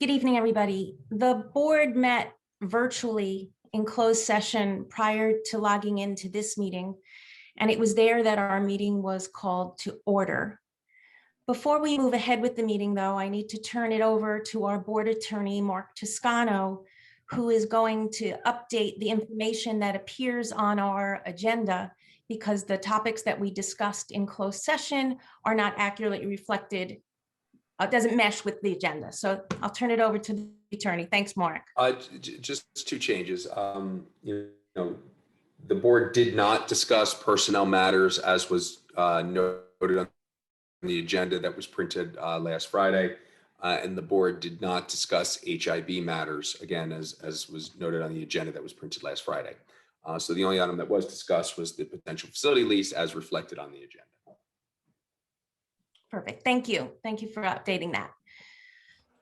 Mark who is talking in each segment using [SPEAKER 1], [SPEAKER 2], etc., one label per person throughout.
[SPEAKER 1] Good evening, everybody. The board met virtually in closed session prior to logging into this meeting, and it was there that our meeting was called to order. Before we move ahead with the meeting, though, I need to turn it over to our board attorney, Mark Toscano, who is going to update the information that appears on our agenda because the topics that we discussed in closed session are not accurately reflected. It doesn't mesh with the agenda. So I'll turn it over to the attorney. Thanks, Mark.
[SPEAKER 2] Just two changes. The board did not discuss personnel matters as was noted on the agenda that was printed last Friday. And the board did not discuss HIB matters, again, as was noted on the agenda that was printed last Friday. So the only item that was discussed was the potential facility lease as reflected on the agenda.
[SPEAKER 1] Perfect. Thank you. Thank you for updating that.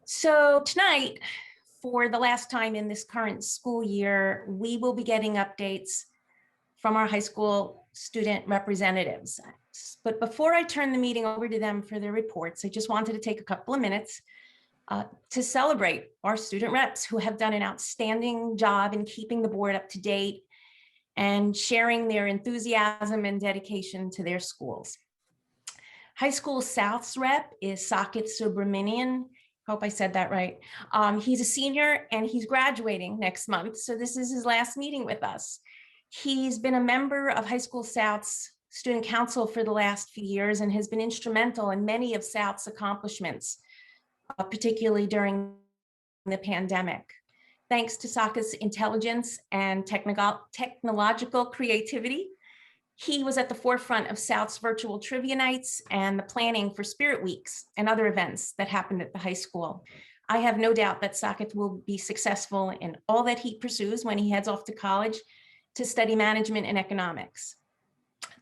[SPEAKER 1] So tonight, for the last time in this current school year, we will be getting updates from our high school student representatives. But before I turn the meeting over to them for their reports, I just wanted to take a couple of minutes to celebrate our student reps who have done an outstanding job in keeping the board up to date and sharing their enthusiasm and dedication to their schools. High School South's rep is Saket Subramanian. Hope I said that right. He's a senior and he's graduating next month. So this is his last meeting with us. He's been a member of High School South's student council for the last few years and has been instrumental in many of South's accomplishments, particularly during the pandemic. Thanks to Saket's intelligence and technological creativity, he was at the forefront of South's virtual trivia nights and the planning for Spirit Weeks and other events that happened at the high school. I have no doubt that Saket will be successful in all that he pursues when he heads off to college to study management and economics.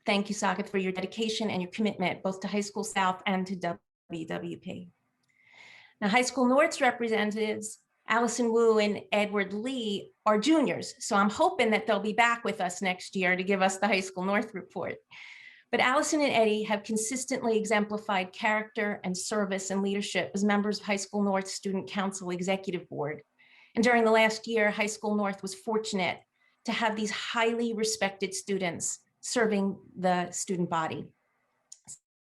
[SPEAKER 1] Thank you, Saket, for your dedication and your commitment both to High School South and to WWP. Now, High School North's representatives, Allison Wu and Edward Lee, are juniors, so I'm hoping that they'll be back with us next year to give us the High School North report. But Allison and Eddie have consistently exemplified character and service and leadership as members of High School North Student Council Executive Board. And during the last year, High School North was fortunate to have these highly respected students serving the student body.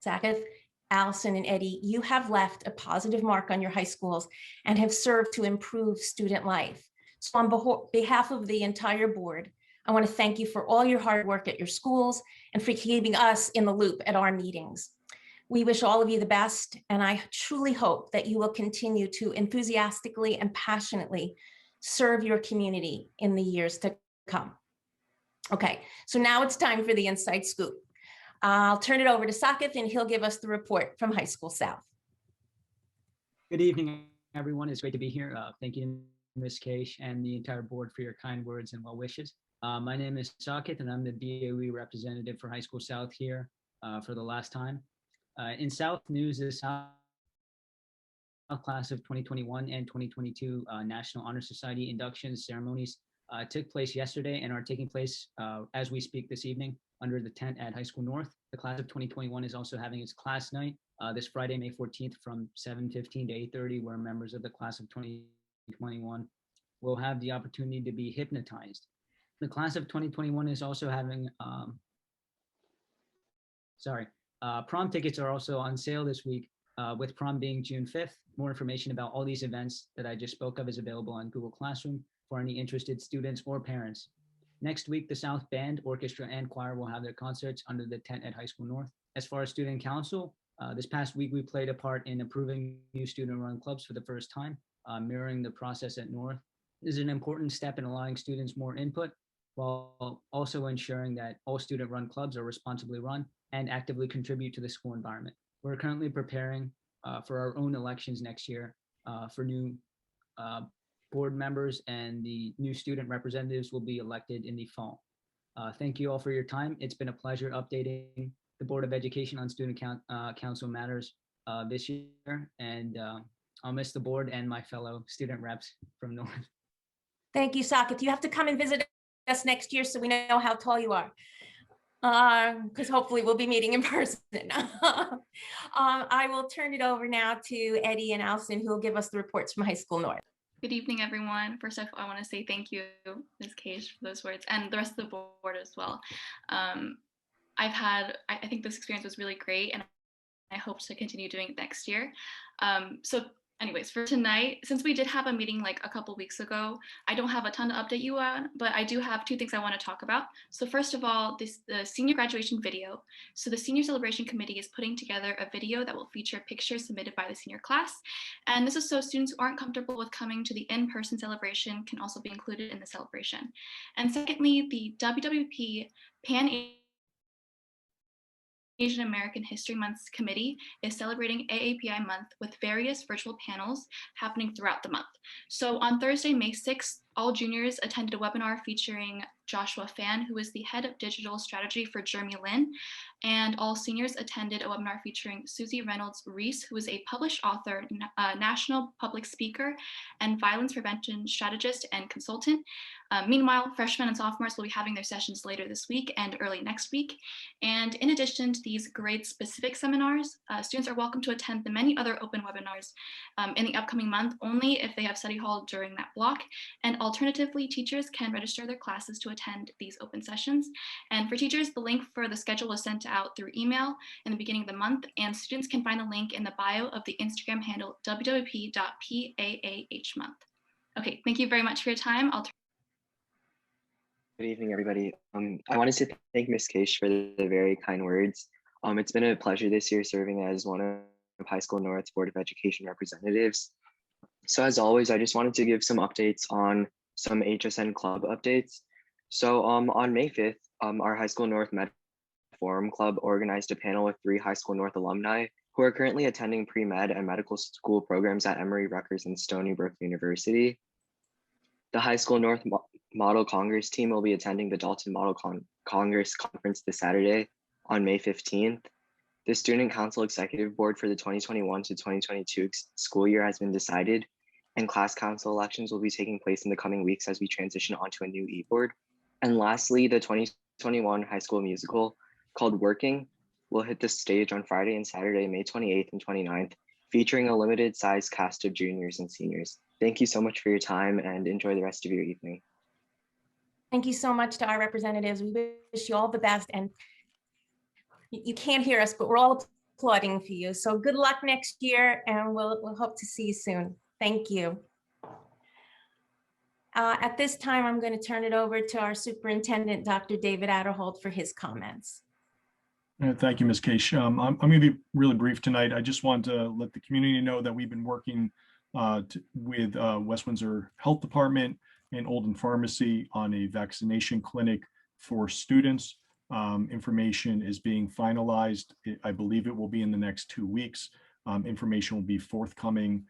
[SPEAKER 1] Saket, Allison, and Eddie, you have left a positive mark on your high schools and have served to improve student life. So on behalf of the entire board, I want to thank you for all your hard work at your schools and for keeping us in the loop at our meetings. We wish all of you the best, and I truly hope that you will continue to enthusiastically and passionately serve your community in the years to come. Okay, so now it's time for the inside scoop. I'll turn it over to Saket and he'll give us the report from High School South.
[SPEAKER 3] Good evening, everyone. It's great to be here. Thank you, Ms. Keish, and the entire board for your kind words and well wishes. My name is Saket and I'm the DOE representative for High School South here for the last time. In South news, the South class of 2021 and 2022 National Honor Society induction ceremonies took place yesterday and are taking place as we speak this evening under the tent at High School North. The class of 2021 is also having its class night this Friday, May 14th from 7:15 to 8:30, where members of the class of 2021 will have the opportunity to be hypnotized. The class of 2021 is also having, prom tickets are also on sale this week, with prom being June 5th. More information about all these events that I just spoke of is available on Google Classroom for any interested students or parents. Next week, the South Band, Orchestra, and Choir will have their concerts under the tent at High School North. As far as student council, this past week we played a part in approving new student-run clubs for the first time, mirroring the process at North. This is an important step in allowing students more input, while also ensuring that all student-run clubs are responsibly run and actively contribute to the school environment. We're currently preparing for our own elections next year for new board members, and the new student representatives will be elected in the fall. Thank you all for your time. It's been a pleasure updating the Board of Education on student council matters this year, and I'll miss the board and my fellow student reps from North.
[SPEAKER 1] Thank you, Saket. You have to come and visit us next year so we know how tall you are. because hopefully we'll be meeting in person. I will turn it over now to Eddie and Allison, who will give us the reports from High School North.
[SPEAKER 4] Good evening, everyone. First off, I want to say thank you, Ms. Cage, for those words, and the rest of the board as well. I think this experience was really great, and I hope to continue doing it next year. So anyways, for tonight, since we did have a meeting like a couple weeks ago, I don't have a ton to update you on, but I do have two things I want to talk about. So first of all, the senior graduation video. So the senior celebration committee is putting together a video that will feature pictures submitted by the senior class. And this is so students who aren't comfortable with coming to the in-person celebration can also be included in the celebration. And secondly, the WWP Pan Asian American History Month Committee is celebrating AAPI month with various virtual panels happening throughout the month. So on Thursday, May 6th, all juniors attended a webinar featuring Joshua Fan, who is the head of digital strategy for Jeremy Lin, and all seniors attended a webinar featuring Susie Reynolds-Reese, who is a published author, national public speaker, and violence prevention strategist and consultant. Meanwhile, freshmen and sophomores will be having their sessions later this week and early next week. And in addition to these grade-specific seminars, students are welcome to attend the many other open webinars in the upcoming month, only if they have study hall during that block. And alternatively, teachers can register their classes to attend these open sessions. And for teachers, the link for the schedule was sent out through email in the beginning of the month, and students can find the link in the bio of the Instagram handle www.paahmonth. Okay, thank you very much for your time.
[SPEAKER 5] Good evening, everybody. I wanted to thank Ms. Cage for the very kind words. It's been a pleasure this year serving as one of High School North's Board of Education representatives. So as always, I just wanted to give some updates on some HSN club updates. So on May 5th, our High School North Med Forum Club organized a panel with 3 High School North alumni who are currently attending pre-med and medical school programs at Emory-Rutgers and Stony Brook University. The High School North Model Congress team will be attending the Dalton Model Congress Conference this Saturday on May 15th. The Student Council Executive Board for the 2021 to 2022 school year has been decided, and class council elections will be taking place in the coming weeks as we transition onto a new e-board. And lastly, the 2021 high school musical called Working will hit the stage on Friday and Saturday, May 28th and 29th, featuring a limited size cast of juniors and seniors. Thank you so much for your time and enjoy the rest of your evening.
[SPEAKER 1] Thank you so much to our representatives. We wish you all the best, and you can't hear us, but we're all applauding for you. So good luck next year, and we'll hope to see you soon. Thank you. At this time, I'm going to turn it over to our superintendent, Dr. David Adderhold, for his comments.
[SPEAKER 6] Thank you, Ms. Cage. I'm going to be really brief tonight. I just want to let the community know that we've been working with West Windsor Health Department and Olden Pharmacy on a vaccination clinic for students. Information is being finalized. I believe it will be in the next 2 weeks. Information will be forthcoming.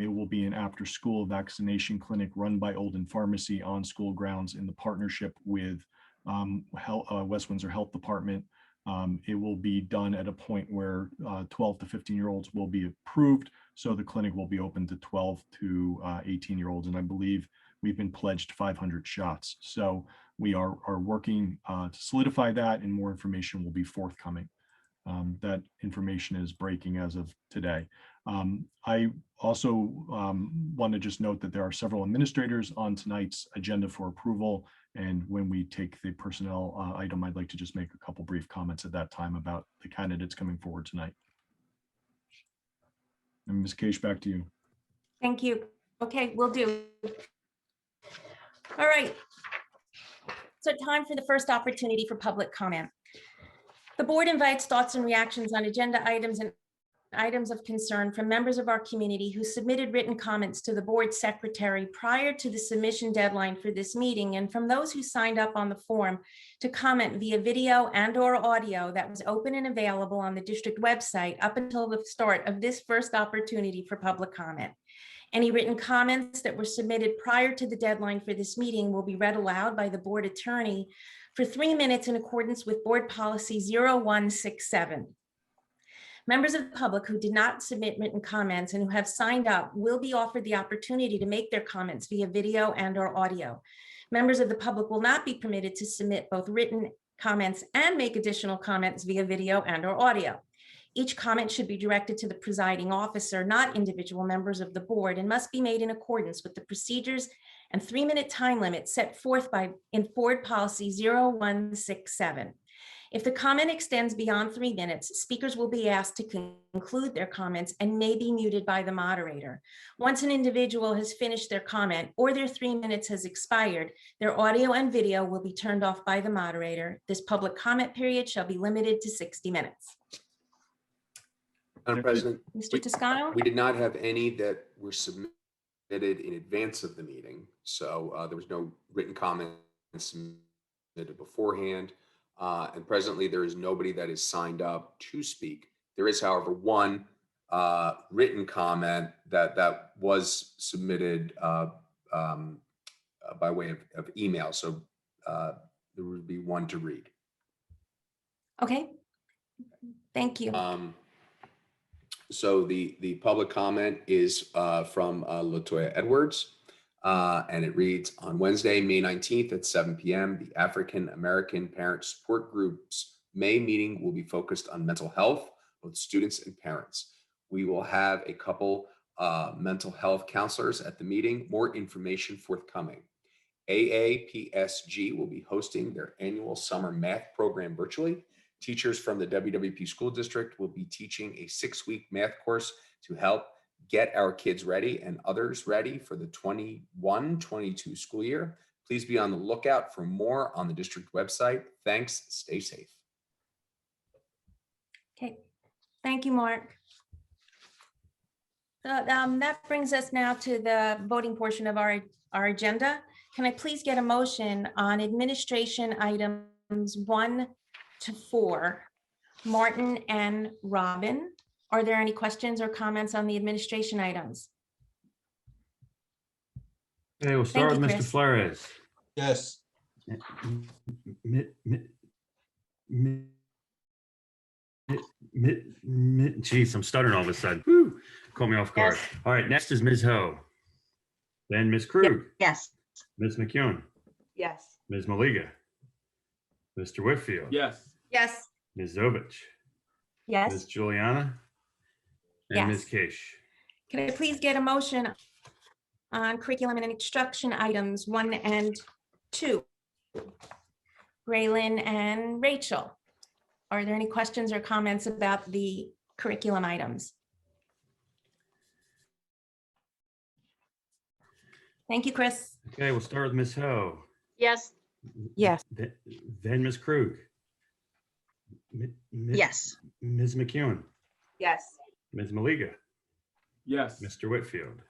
[SPEAKER 6] It will be an after-school vaccination clinic run by Olden Pharmacy on school grounds in the partnership with West Windsor Health Department. It will be done at a point where 12 to 15-year-olds will be approved. So the clinic will be open to 12 to 18-year-olds. And I believe we've been pledged 500 shots. So we are working to solidify that, and more information will be forthcoming. That information is breaking as of today. I also want to just note that there are several administrators on tonight's agenda for approval. And when we take the personnel item, I'd like to just make a couple brief comments at that time about the candidates coming forward tonight. And Ms. Cage, back to you.
[SPEAKER 1] Thank you. Okay, will do. All right. So time for the first opportunity for public comment. The board invites thoughts and reactions on agenda items and items of concern from members of our community who submitted written comments to the board secretary prior to the submission deadline for this meeting, and from those who signed up on the form to comment via video and/or audio that was open and available on the district website up until the start of this first opportunity for public comment. Any written comments that were submitted prior to the deadline for this meeting will be read aloud by the board attorney for 3 minutes in accordance with board policy 0167. Members of the public who did not submit written comments and who have signed up will be offered the opportunity to make their comments via video and/or audio. Members of the public will not be permitted to submit both written comments and make additional comments via video and/or audio. Each comment should be directed to the presiding officer, not individual members of the board, and must be made in accordance with the procedures and 3-minute time limit set forth in Board Policy 0167. If the comment extends beyond 3 minutes, speakers will be asked to conclude their comments and may be muted by the moderator. Once an individual has finished their comment or their 3 minutes has expired, their audio and video will be turned off by the moderator. This public comment period shall be limited to 60 minutes.
[SPEAKER 2] Madam President,
[SPEAKER 1] Mr. Toscano?
[SPEAKER 2] we did not have any that were submitted in advance of the meeting. So there was no written comments submitted beforehand. And presently there is nobody that is signed up to speak. There is, however, one written comment that was submitted by way of email. So there would be one to read.
[SPEAKER 1] Okay. Thank you.
[SPEAKER 2] So the public comment is from Latoya Edwards, and it reads, on Wednesday, May 19th at 7 p.m., the African American Parent Support Group's May meeting will be focused on mental health, both students and parents. We will have a couple mental health counselors at the meeting. More information forthcoming. AAPSG will be hosting their annual summer math program virtually. Teachers from the WWP School District will be teaching a 6-week math course to help get our kids ready and others ready for the 21-22 school year. Please be on the lookout for more on the district website. Thanks. Stay safe.
[SPEAKER 1] Okay. Thank you, Mark. That brings us now to the voting portion of our agenda. Can I please get a motion on administration items 1 to 4, Martin and Robin? Are there any questions or comments on the administration items?
[SPEAKER 7] Okay, we'll start with
[SPEAKER 1] Thank you,
[SPEAKER 7] Mr.
[SPEAKER 1] Chris.
[SPEAKER 7] Flores.
[SPEAKER 8] Yes.
[SPEAKER 7] Jeez, I'm stuttering all of a sudden. Woo, caught me off guard.
[SPEAKER 9] Yes.
[SPEAKER 7] All right, next is Ms. Ho. Then Ms. Krug,
[SPEAKER 9] Yes.
[SPEAKER 7] Ms. McEwen,
[SPEAKER 9] Yes.
[SPEAKER 7] Ms. Maliga, Mr. Whitfield.
[SPEAKER 8] Yes.
[SPEAKER 9] Yes.
[SPEAKER 7] Ms. Zovich, Ms.
[SPEAKER 9] Yes.
[SPEAKER 7] Juliana, and Ms.
[SPEAKER 1] Yes.
[SPEAKER 7] Kish.
[SPEAKER 1] Can I please get a motion on curriculum and instruction items 1 and 2? Graylin and Rachel. Are there any questions or comments about the curriculum items? Thank you, Chris.
[SPEAKER 7] Okay, we'll start with Ms. Ho.
[SPEAKER 9] Yes. Yes.
[SPEAKER 7] Then Ms. Krug.
[SPEAKER 9] Yes.
[SPEAKER 7] Ms. McEwen,
[SPEAKER 9] Yes.
[SPEAKER 7] Ms. Maliga,
[SPEAKER 8] Yes.
[SPEAKER 7] Mr. Whitfield,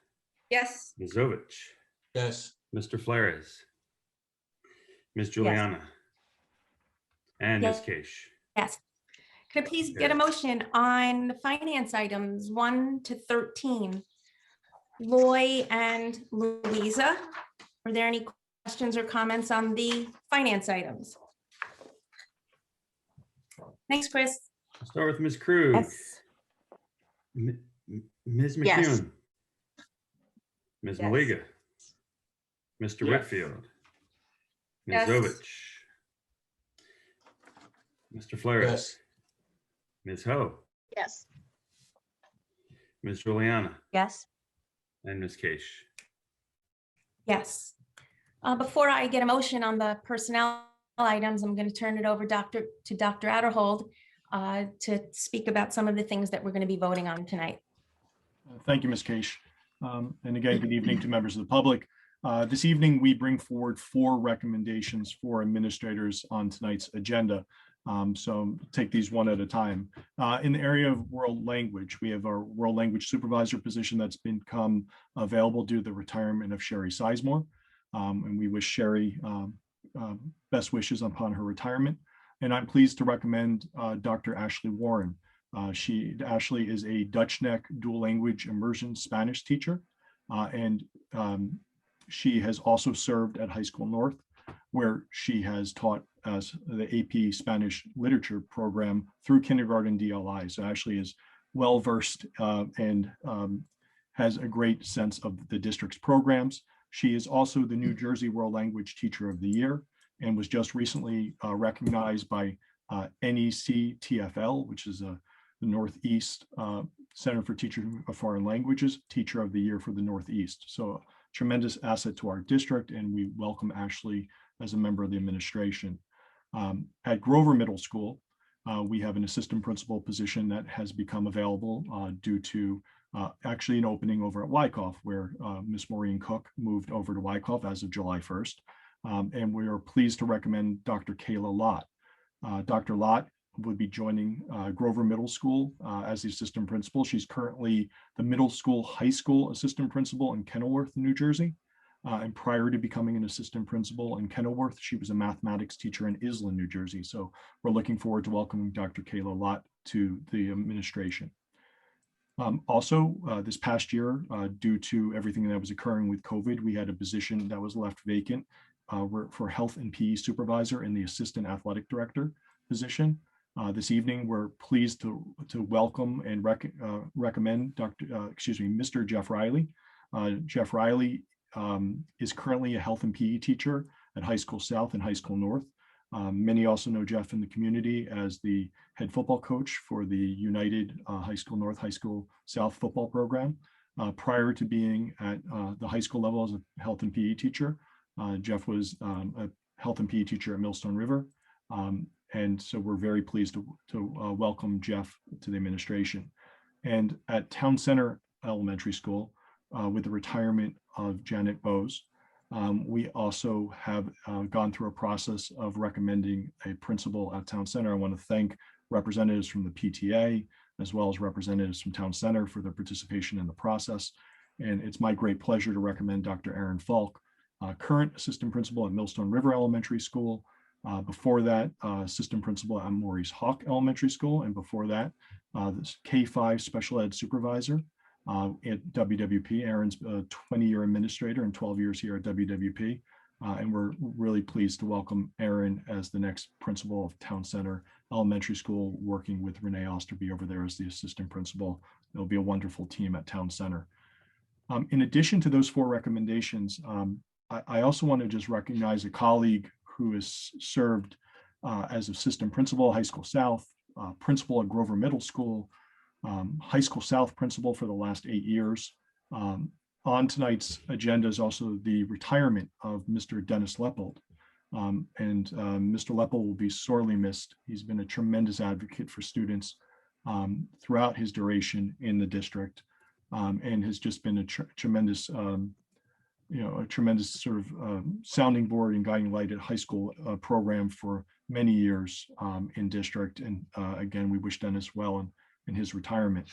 [SPEAKER 9] Yes.
[SPEAKER 7] Ms. Zovich,
[SPEAKER 8] Yes.
[SPEAKER 7] Mr. Flores, Ms. Juliana, and Ms.
[SPEAKER 1] Yes.
[SPEAKER 7] Kish.
[SPEAKER 1] Yes. Could I please get a motion on the finance items 1 to 13? Loy and Louisa, are there any questions or comments on the finance items? Thanks, Chris.
[SPEAKER 7] I'll start with Ms. Krug. Ms. McEwen,
[SPEAKER 9] Yes.
[SPEAKER 7] Ms.
[SPEAKER 9] Yes.
[SPEAKER 7] Maliga, Mr.
[SPEAKER 8] Yes.
[SPEAKER 7] Whitfield, Ms.
[SPEAKER 9] Yes.
[SPEAKER 7] Zovich, Mr. Flores,
[SPEAKER 8] Yes.
[SPEAKER 7] Ms. Ho,
[SPEAKER 9] Yes.
[SPEAKER 7] Ms. Juliana,
[SPEAKER 9] Yes.
[SPEAKER 7] and Ms. Kish.
[SPEAKER 1] Yes. Before I get a motion on the personnel items, I'm going to turn it over to Dr. Adderhold to speak about some of the things that we're going to be voting on tonight.
[SPEAKER 6] Thank you, Ms. Case. And again, good evening to members of the public. This evening, we bring forward 4 recommendations for administrators on tonight's agenda. So take these one at a time. In the area of world language, we have our world language supervisor position that's become available due to the retirement of Sherry Sizemore. And we wish Sherry best wishes upon her retirement. And I'm pleased to recommend Dr. Ashley Warren. Ashley is a Dutch Neck dual language immersion Spanish teacher. And she has also served at High School North, where she has taught as the AP Spanish Literature program through kindergarten DLI. So Ashley is well-versed and has a great sense of the district's programs. She is also the New Jersey World Language Teacher of the Year, and was just recently recognized by NEC-TFL, which is the Northeast Center for Teaching of Foreign Languages, Teacher of the Year for the Northeast. So tremendous asset to our district, and we welcome Ashley as a member of the administration. At Grover Middle School, we have an assistant principal position that has become available due to actually an opening over at Wyckoff, where Miss Maureen Cook moved over to Wyckoff as of July 1st. And we are pleased to recommend Dr. Kayla Lott. Dr. Lott would be joining Grover Middle School as the assistant principal. She's currently the middle school, high school assistant principal in Kenilworth, New Jersey. And prior to becoming an assistant principal in Kenilworth, she was a mathematics teacher in Island, New Jersey. So we're looking forward to welcoming Dr. Kayla Lott to the administration. Also, this past year, due to everything that was occurring with COVID, we had a position that was left vacant for health and PE supervisor and the assistant athletic director position. This evening, we're pleased to welcome and recommend Mr. Jeff Riley. Jeff Riley is currently a health and PE teacher at High School South and High School North. Many also know Jeff in the community as the head football coach for the United High School North, High School South football program. Prior to being at the high school level as a health and PE teacher, Jeff was a health and PE teacher at Millstone River. And so we're very pleased to welcome Jeff to the administration. And at Town Center Elementary School, with the retirement of Janet Bose, we also have gone through a process of recommending a principal at Town Center. I want to thank representatives from the PTA, as well as representatives from Town Center for their participation in the process. And it's my great pleasure to recommend Dr. Aaron Falk, current assistant principal at Millstone River Elementary School. Before that, assistant principal at Maurice Hawk Elementary School. And before that, this K-5 special ed supervisor at WWP. Aaron's a 20-year administrator and 12 years here at WWP. And we're really pleased to welcome Aaron as the next principal of Town Center Elementary School, working with Renee Osterby over there as the assistant principal. It'll be a wonderful team at Town Center. In addition to those 4 recommendations, I also want to just recognize a colleague who has served as assistant principal, High School South, principal at Grover Middle School, High School South principal for the last 8 years. On tonight's agenda is also the retirement of Mr. Dennis Leppold. Mr. Leppold will be sorely missed. He's been a tremendous advocate for students throughout his duration in the district, and has just been a tremendous a tremendous sort of sounding board and guiding light at high school program for many years in district. And again, we wish Dennis well in his retirement.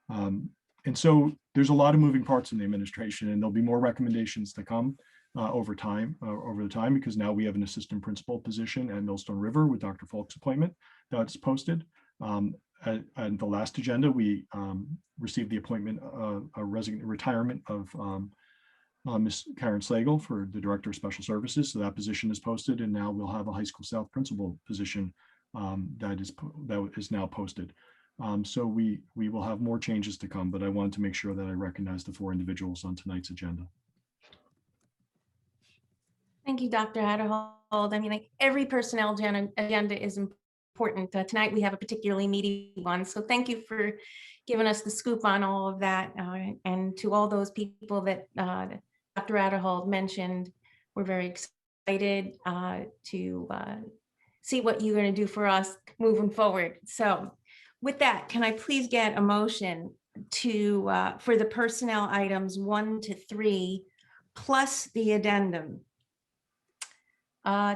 [SPEAKER 6] And so there's a lot of moving parts in the administration, and there'll be more recommendations to come over the time, because now we have an assistant principal position at Millstone River with Dr. Falk's appointment that's posted. At the last agenda, we received the appointment, retirement of Ms. Karen Slagle for the Director of Special Services. So that position is posted, and now we'll have a High School South principal position that is now posted. So we will have more changes to come, but I wanted to make sure that I recognize the 4 individuals on tonight's agenda.
[SPEAKER 1] Thank you, Dr. Adderhold. I mean, like, every personnel agenda is important. Tonight we have a particularly meaty one, so thank you for giving us the scoop on all of that. And to all those people that Dr. Adderhold mentioned, we're very excited to see what you're going to do for us moving forward. So with that, can I please get a motion to for the personnel items 1 to 3 plus the addendum?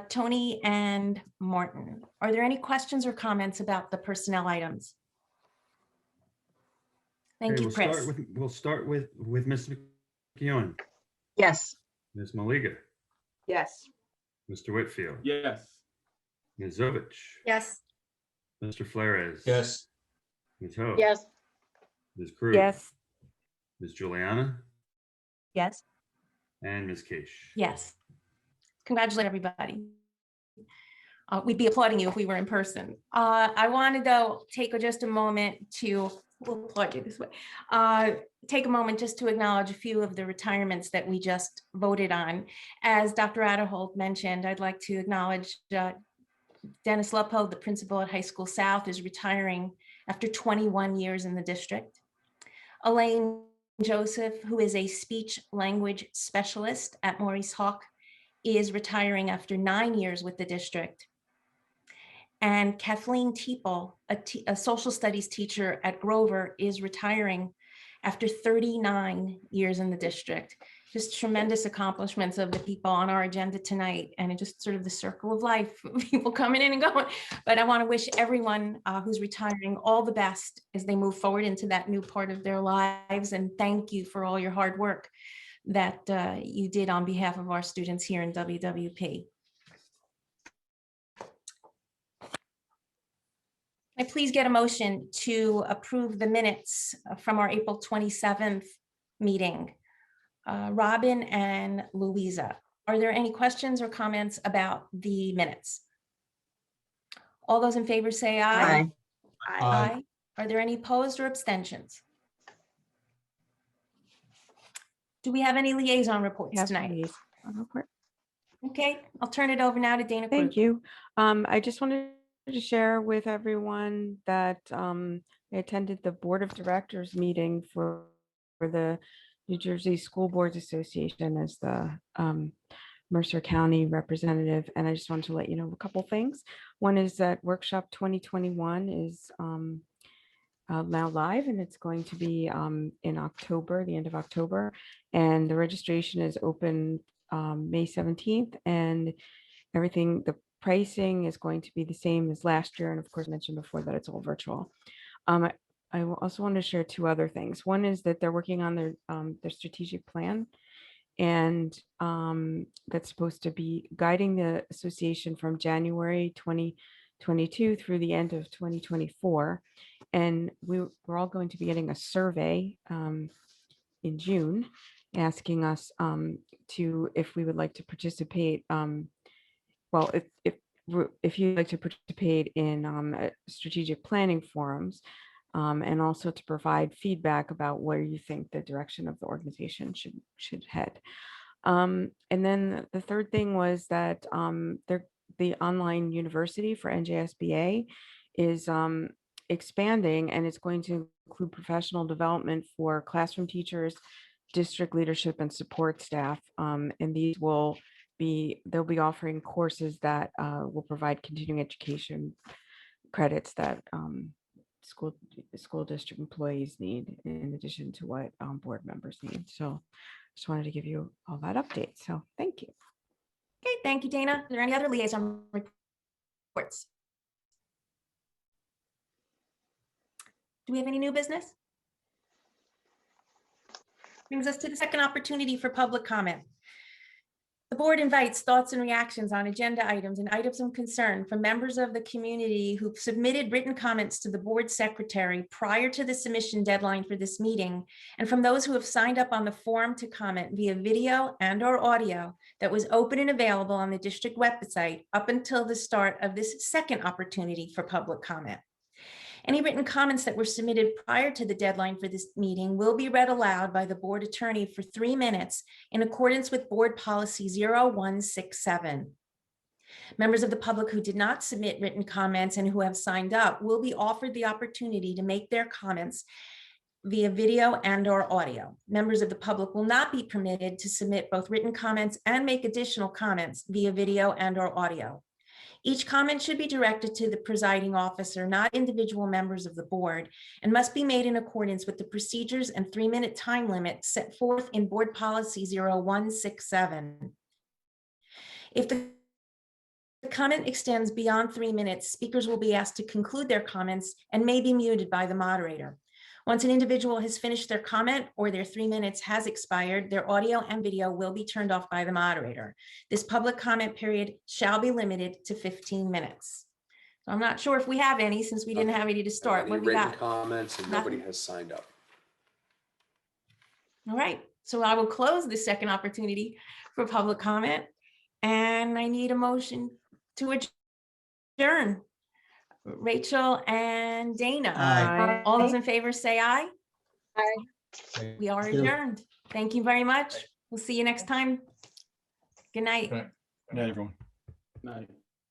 [SPEAKER 1] Tony and Martin, are there any questions or comments about the personnel items? Thank you, Chris.
[SPEAKER 7] We'll start with Ms. McKeown,
[SPEAKER 9] Yes.
[SPEAKER 7] Ms. Maliga,
[SPEAKER 9] Yes.
[SPEAKER 7] Mr. Whitfield,
[SPEAKER 8] Yes.
[SPEAKER 7] Ms. Zovich,
[SPEAKER 9] Yes.
[SPEAKER 7] Mr. Flores.
[SPEAKER 8] Yes.
[SPEAKER 7] Ms. Ho.
[SPEAKER 9] Yes.
[SPEAKER 7] Ms. Cruz.
[SPEAKER 9] Yes.
[SPEAKER 7] Ms. Juliana,
[SPEAKER 9] Yes.
[SPEAKER 7] and Ms. Kish.
[SPEAKER 1] Yes. Congratulate everybody. We'd be applauding you if we were in person. I want to though take just a moment to we'll applaud you this way. Take a moment just to acknowledge a few of the retirements that we just voted on. As Dr. Adderholt mentioned, I'd like to acknowledge Dennis Luppo, the principal at High School South, is retiring after 21 years in the district. Elaine Joseph, who is a speech language specialist at Maurice Hawk, is retiring after 9 years with the district. And Kathleen Teeple, a social studies teacher at Grover, is retiring after 39 years in the district. Just tremendous accomplishments of the people on our agenda tonight, and it just sort of the circle of life, people coming in and going. But I want to wish everyone who's retiring all the best as they move forward into that new part of their lives, and thank you for all your hard work that you did on behalf of our students here in WWP. Can I please get a motion to approve the minutes from our April 27th meeting? Robin and Louisa, are there any questions or comments about the minutes? All those in favor say aye.
[SPEAKER 9] Aye.
[SPEAKER 8] Aye.
[SPEAKER 1] Are there any opposed or abstentions? Do we have any liaison reports
[SPEAKER 10] Yes,
[SPEAKER 1] tonight?
[SPEAKER 10] please. Report.
[SPEAKER 1] Okay, I'll turn it over now to Dana.
[SPEAKER 10] Thank
[SPEAKER 1] Krug.
[SPEAKER 10] you. I just wanted to share with everyone that I attended the Board of Directors meeting for the New Jersey School Boards Association as the Mercer County representative. And I just wanted to let you know a couple things. One is that Workshop 2021 is now live, and it's going to be in October, the end of October. And the registration is open May 17th, and everything, the pricing is going to be the same as last year. And of course, I mentioned before that it's all virtual. I also want to share two other things. One is that they're working on their strategic plan, and that's supposed to be guiding the association from January 2022 through the end of 2024. And we're all going to be getting a survey in June, asking us if we would like to participate. Well, if you'd like to participate in strategic planning forums, and also to provide feedback about where you think the direction of the organization should head. And then the third thing was that the online university for NJSBA is expanding, and it's going to include professional development for classroom teachers, district leadership, and support staff. And these they'll be offering courses that will provide continuing education credits that school district employees need, in addition to what board members need. So just wanted to give you all that update. So thank you.
[SPEAKER 1] Okay, thank you, Dana. Are there any other liaison reports? Do we have any new business? Brings us to the second opportunity for public comment. The board invites thoughts and reactions on agenda items and items of concern from members of the community who've submitted written comments to the board secretary prior to the submission deadline for this meeting, and from those who have signed up on the form to comment via video and/or audio that was open and available on the district website up until the start of this second opportunity for public comment. Any written comments that were submitted prior to the deadline for this meeting will be read aloud by the board attorney for 3 minutes in accordance with board policy 0167. Members of the public who did not submit written comments and who have signed up will be offered the opportunity to make their comments via video and/or audio. Members of the public will not be permitted to submit both written comments and make additional comments via video and/or audio. Each comment should be directed to the presiding officer, not individual members of the board, and must be made in accordance with the procedures and 3-minute time limit set forth in board policy 0167. If the comment extends beyond 3 minutes, speakers will be asked to conclude their comments and may be muted by the moderator. Once an individual has finished their comment or their 3 minutes has expired, their audio and video will be turned off by the moderator. This public comment period shall be limited to 15 minutes. So I'm not sure if we have any, since we didn't have any to start.
[SPEAKER 2] Any
[SPEAKER 1] What do we
[SPEAKER 2] written
[SPEAKER 1] got?
[SPEAKER 2] comments, and
[SPEAKER 1] Nothing?
[SPEAKER 2] nobody has signed up.
[SPEAKER 1] All right, so I will close the second opportunity for public comment, and I need a motion to adjourn. Rachel and Dana.
[SPEAKER 10] Aye.
[SPEAKER 1] All those in favor say aye.
[SPEAKER 9] Aye.
[SPEAKER 1] We are
[SPEAKER 8] Thank you.
[SPEAKER 1] adjourned. Thank you very much. We'll see you next time. Good night.
[SPEAKER 8] Okay.
[SPEAKER 6] Good night, everyone.
[SPEAKER 8] Night.